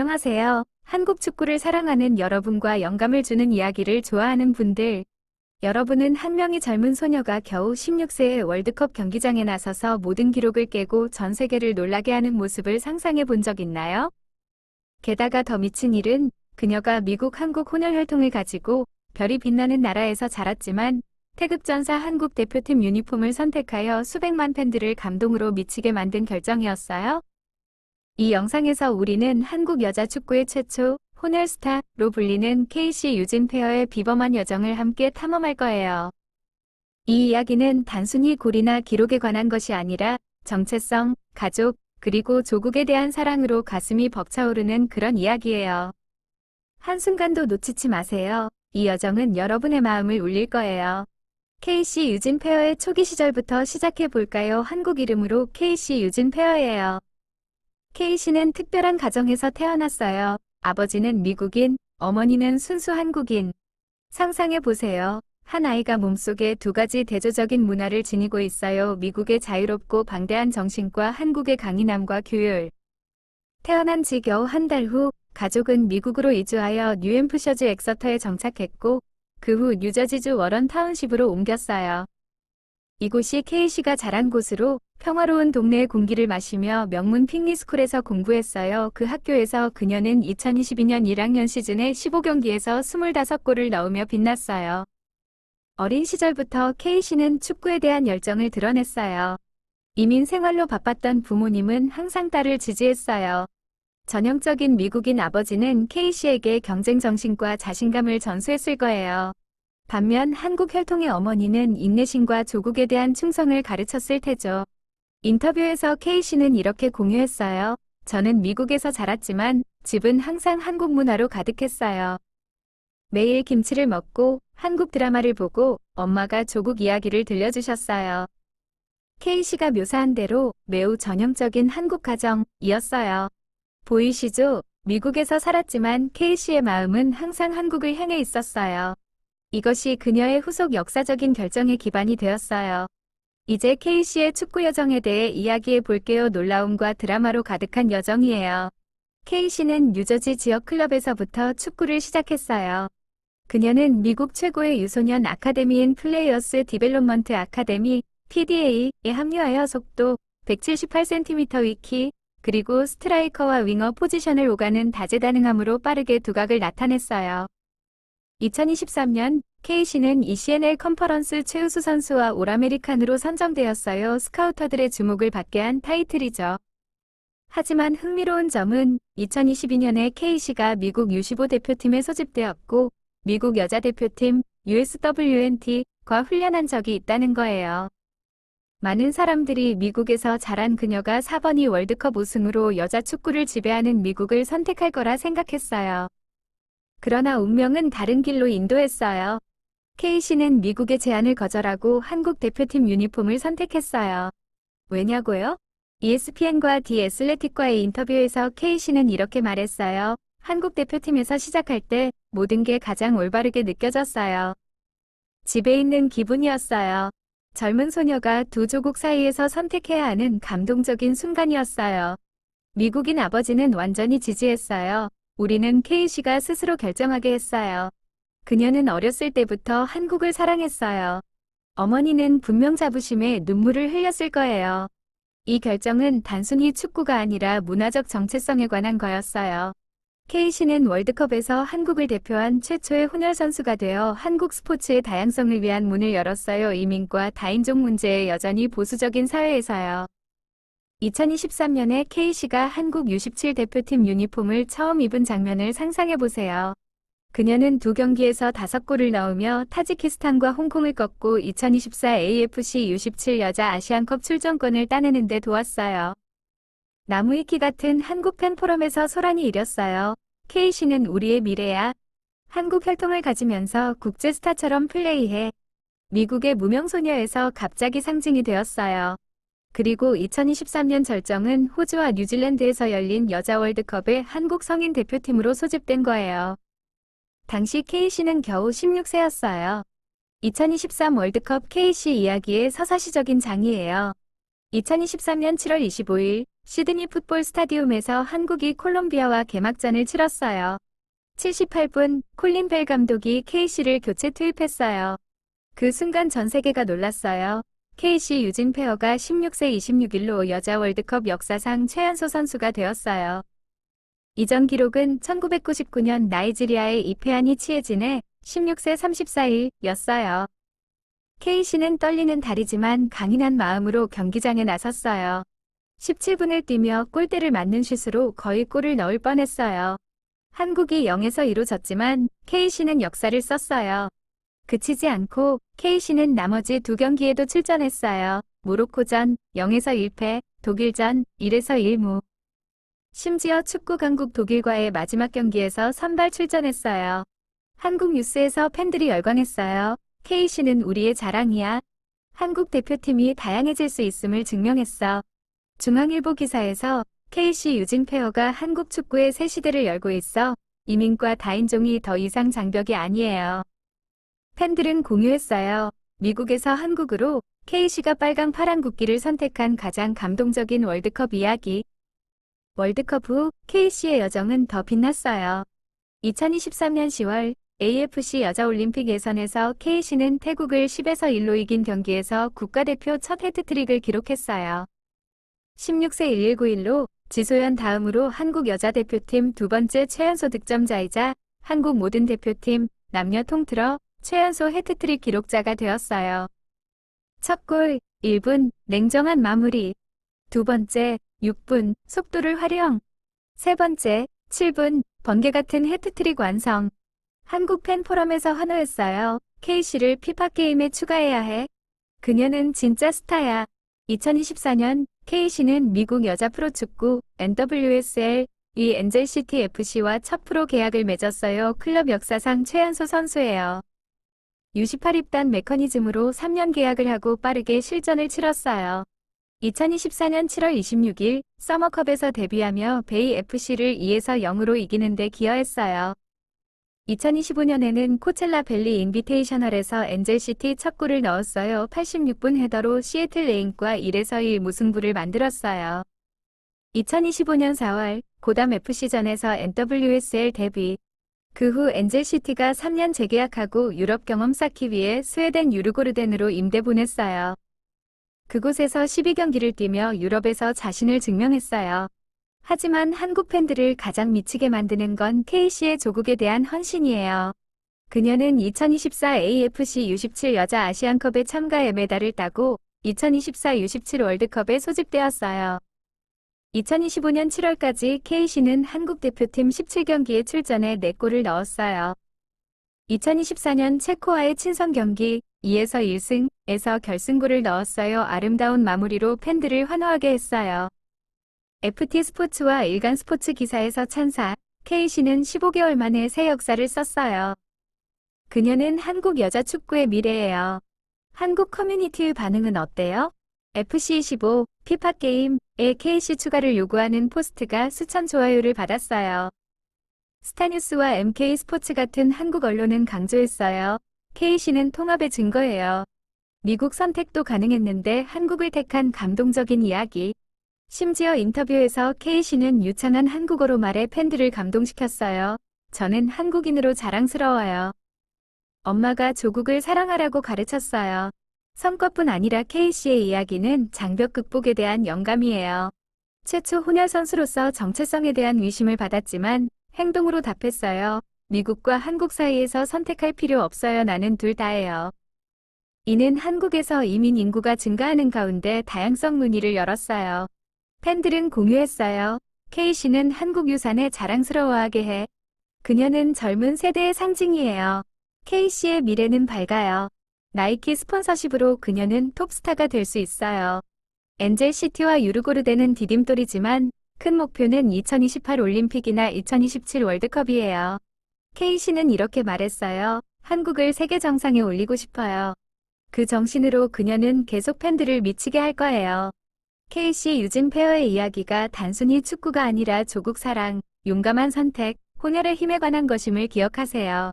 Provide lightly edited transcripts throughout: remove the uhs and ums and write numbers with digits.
안녕하세요. 한국 축구를 사랑하는 여러분과 영감을 주는 이야기를 좋아하는 분들. 여러분은 한 명의 젊은 소녀가 겨우 16세의 월드컵 경기장에 나서서 모든 기록을 깨고 전 세계를 놀라게 하는 모습을 상상해 본 적 있나요? 게다가 더 미친 일은 그녀가 미국 한국 혼혈 혈통을 가지고 별이 빛나는 나라에서 자랐지만 태극전사 한국 대표팀 유니폼을 선택하여 수백만 팬들을 감동으로 미치게 만든 결정이었어요. 이 영상에서 우리는 한국 여자 축구의 최초 혼혈 스타로 불리는 KC 유진 페어의 비범한 여정을 함께 탐험할 거예요. 이 이야기는 단순히 골이나 기록에 관한 것이 아니라 정체성, 가족, 그리고 조국에 대한 사랑으로 가슴이 벅차오르는 그런 이야기예요. 한순간도 놓치지 마세요. 이 여정은 여러분의 마음을 울릴 거예요. KC 유진 페어의 초기 시절부터 시작해 볼까요? 한국 이름으로 KC 유진 페어예요. KC는 특별한 가정에서 태어났어요. 아버지는 미국인, 어머니는 순수 한국인. 상상해 보세요. 한 아이가 몸속에 두 가지 대조적인 문화를 지니고 있어요. 미국의 자유롭고 방대한 정신과 한국의 강인함과 규율. 태어난 지 겨우 한 달 후, 가족은 미국으로 이주하여 뉴햄프셔주 엑서터에 정착했고, 그 후 뉴저지주 워런 타운십으로 옮겼어요. 이곳이 KC가 자란 곳으로 평화로운 동네의 공기를 마시며 명문 핑리스쿨에서 공부했어요. 그 학교에서 그녀는 2022년 1학년 시즌에 15경기에서 25골을 넣으며 빛났어요. 어린 시절부터 KC는 축구에 대한 열정을 드러냈어요. 이민 생활로 바빴던 부모님은 항상 딸을 지지했어요. 전형적인 미국인 아버지는 KC에게 경쟁 정신과 자신감을 전수했을 거예요. 반면 한국 혈통의 어머니는 인내심과 조국에 대한 충성을 가르쳤을 테죠. 인터뷰에서 KC는 이렇게 공유했어요. 저는 미국에서 자랐지만 집은 항상 한국 문화로 가득했어요. 매일 김치를 먹고 한국 드라마를 보고 엄마가 조국 이야기를 들려주셨어요. KC가 묘사한 대로 매우 전형적인 한국 가정이었어요. 보이시죠? 미국에서 살았지만 KC의 마음은 항상 한국을 향해 있었어요. 이것이 그녀의 후속 역사적인 결정의 기반이 되었어요. 이제 KC의 축구 여정에 대해 이야기해 볼게요. 놀라움과 드라마로 가득한 여정이에요. KC는 뉴저지 지역 클럽에서부터 축구를 시작했어요. 그녀는 미국 최고의 유소년 아카데미인 플레이어스 디벨롭먼트 아카데미 PDA에 합류하여 속도 178cm 위키, 그리고 스트라이커와 윙어 포지션을 오가는 다재다능함으로 빠르게 두각을 나타냈어요. 2023년 KC는 ECNL 컨퍼런스 최우수 선수와 올아메리칸으로 선정되었어요. 스카우터들의 주목을 받게 한 타이틀이죠. 하지만 흥미로운 점은 2022년에 KC가 미국 U15 대표팀에 소집되었고 미국 여자 대표팀 USWNT과 훈련한 적이 있다는 거예요. 많은 사람들이 미국에서 자란 그녀가 4번이 월드컵 우승으로 여자 축구를 지배하는 미국을 선택할 거라 생각했어요. 그러나 운명은 다른 길로 인도했어요. KC는 미국의 제안을 거절하고 한국 대표팀 유니폼을 선택했어요. 왜냐고요? ESPN과 디 애슬레틱과의 인터뷰에서 KC는 이렇게 말했어요. 한국 대표팀에서 시작할 때 모든 게 가장 올바르게 느껴졌어요. 집에 있는 기분이었어요. 젊은 소녀가 두 조국 사이에서 선택해야 하는 감동적인 순간이었어요. 미국인 아버지는 완전히 지지했어요. 우리는 KC가 스스로 결정하게 했어요. 그녀는 어렸을 때부터 한국을 사랑했어요. 어머니는 분명 자부심에 눈물을 흘렸을 거예요. 이 결정은 단순히 축구가 아니라 문화적 정체성에 관한 거였어요. KC는 월드컵에서 한국을 대표한 최초의 혼혈 선수가 되어 한국 스포츠의 다양성을 위한 문을 열었어요. 이민과 다인종 문제에 여전히 보수적인 사회에서요. 2023년에 KC가 한국 U17 대표팀 유니폼을 처음 입은 장면을 상상해 보세요. 그녀는 두 경기에서 5골을 넣으며 타지키스탄과 홍콩을 꺾고 2024 AFC U17 여자 아시안컵 출전권을 따내는 데 도왔어요. 나무위키 같은 한국 팬 포럼에서 소란이 일었어요. KC는 우리의 미래야. 한국 혈통을 가지면서 국제 스타처럼 플레이해. 미국의 무명소녀에서 갑자기 상징이 되었어요. 그리고 2023년 절정은 호주와 뉴질랜드에서 열린 여자 월드컵의 한국 성인 대표팀으로 소집된 거예요. 당시 KC는 겨우 16세였어요. 2023 월드컵 KC 이야기의 서사시적인 장이에요. 2023년 7월 25일 시드니 풋볼 스타디움에서 한국이 콜롬비아와 개막전을 치렀어요. 78분 콜린 벨 감독이 KC를 교체 투입했어요. 그 순간 전 세계가 놀랐어요. KC 유진 페어가 16세 26일로 여자 월드컵 역사상 최연소 선수가 되었어요. 이전 기록은 1999년 나이지리아의 이페아니 치에진의 16세 34일이었어요. KC는 떨리는 다리지만 강인한 마음으로 경기장에 나섰어요. 17분을 뛰며 골대를 맞는 슛으로 거의 골을 넣을 뻔했어요. 한국이 0에서 2로 졌지만 KC는 역사를 썼어요. 그치지 않고 KC는 나머지 두 경기에도 출전했어요. 모로코전 0에서 1패, 독일전 1에서 1무. 심지어 축구 강국 독일과의 마지막 경기에서 선발 출전했어요. 한국 뉴스에서 팬들이 열광했어요. KC는 우리의 자랑이야. 한국 대표팀이 다양해질 수 있음을 증명했어. 중앙일보 기사에서 KC 유진 페어가 한국 축구의 새 시대를 열고 있어 이민과 다인종이 더 이상 장벽이 아니에요. 팬들은 공유했어요. 미국에서 한국으로 KC가 빨강 파란 국기를 선택한 가장 감동적인 월드컵 이야기. 월드컵 후 KC의 여정은 더 빛났어요. 2023년 10월 AFC 여자올림픽 예선에서 KC는 태국을 10에서 1로 이긴 경기에서 국가대표 첫 해트트릭을 기록했어요. 16세 1191로 지소연 다음으로 한국 여자대표팀 두 번째 최연소 득점자이자 한국 모든 대표팀 남녀 통틀어 최연소 해트트릭 기록자가 되었어요. 첫 골 1분 냉정한 마무리. 두 번째 6분 속도를 활용. 세 번째 7분 번개 같은 해트트릭 완성. 한국 팬 포럼에서 환호했어요. KC를 피파 게임에 추가해야 해. 그녀는 진짜 스타야. 2024년 KC는 미국 여자 프로축구 NWSL 이 엔젤시티 FC와 첫 프로 계약을 맺었어요. 클럽 역사상 최연소 선수예요. U18 입단 메커니즘으로 3년 계약을 하고 빠르게 실전을 치렀어요. 2024년 7월 26일 서머컵에서 데뷔하며 베이 FC를 2에서 0으로 이기는 데 기여했어요. 2025년에는 코첼라 밸리 인비테이셔널에서 엔젤시티 첫 골을 넣었어요. 86분 헤더로 시애틀 레인과 1에서 1 무승부를 만들었어요. 2025년 4월 고담 FC전에서 NWSL 데뷔. 그 후 엔젤시티가 3년 재계약하고 유럽 경험 쌓기 위해 스웨덴 유르고르덴으로 임대 보냈어요. 그곳에서 12경기를 뛰며 유럽에서 자신을 증명했어요. 하지만 한국 팬들을 가장 미치게 만드는 건 KC의 조국에 대한 헌신이에요. 그녀는 2024 AFC U17 여자 아시안컵에 참가해 메달을 따고 2024 U17 월드컵에 소집되었어요. 2025년 7월까지 KC는 한국 대표팀 17경기에 출전해 4골을 넣었어요. 2024년 체코와의 친선 경기 2에서 1승에서 결승골을 넣었어요. 아름다운 마무리로 팬들을 환호하게 했어요. FT 스포츠와 일간 스포츠 기사에서 찬사, KC는 15개월 만에 새 역사를 썼어요. 그녀는 한국 여자 축구의 미래예요. 한국 커뮤니티의 반응은 어때요? FC25, 피파 게임에 KC 추가를 요구하는 포스트가 수천 좋아요를 받았어요. 스타뉴스와 MK 스포츠 같은 한국 언론은 강조했어요. KC는 통합의 증거예요. 미국 선택도 가능했는데 한국을 택한 감동적인 이야기. 심지어 인터뷰에서 KC는 유창한 한국어로 말해 팬들을 감동시켰어요. 저는 한국인으로 자랑스러워요. 엄마가 조국을 사랑하라고 가르쳤어요. 성과뿐 아니라 KC의 이야기는 장벽 극복에 대한 영감이에요. 최초 혼혈 선수로서 정체성에 대한 의심을 받았지만 행동으로 답했어요. 미국과 한국 사이에서 선택할 필요 없어요. 나는 둘 다예요. 이는 한국에서 이민 인구가 증가하는 가운데 다양성 문의를 열었어요. 팬들은 공유했어요. KC는 한국 유산에 자랑스러워하게 해. 그녀는 젊은 세대의 상징이에요. KC의 미래는 밝아요. 나이키 스폰서십으로 그녀는 톱스타가 될 수 있어요. 엔젤시티와 유르고르덴은 디딤돌이지만 큰 목표는 2028 올림픽이나 2027 월드컵이에요. KC는 이렇게 말했어요. 한국을 세계 정상에 올리고 싶어요. 그 정신으로 그녀는 계속 팬들을 미치게 할 거예요. KC 유진 페어의 이야기가 단순히 축구가 아니라 조국 사랑, 용감한 선택, 혼혈의 힘에 관한 것임을 기억하세요.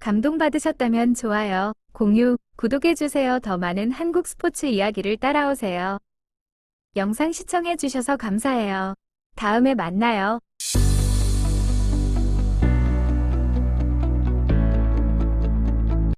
감동받으셨다면 좋아요, 공유, 구독해주세요. 더 많은 한국 스포츠 이야기를 따라오세요. 영상 시청해주셔서 감사해요. 다음에 만나요.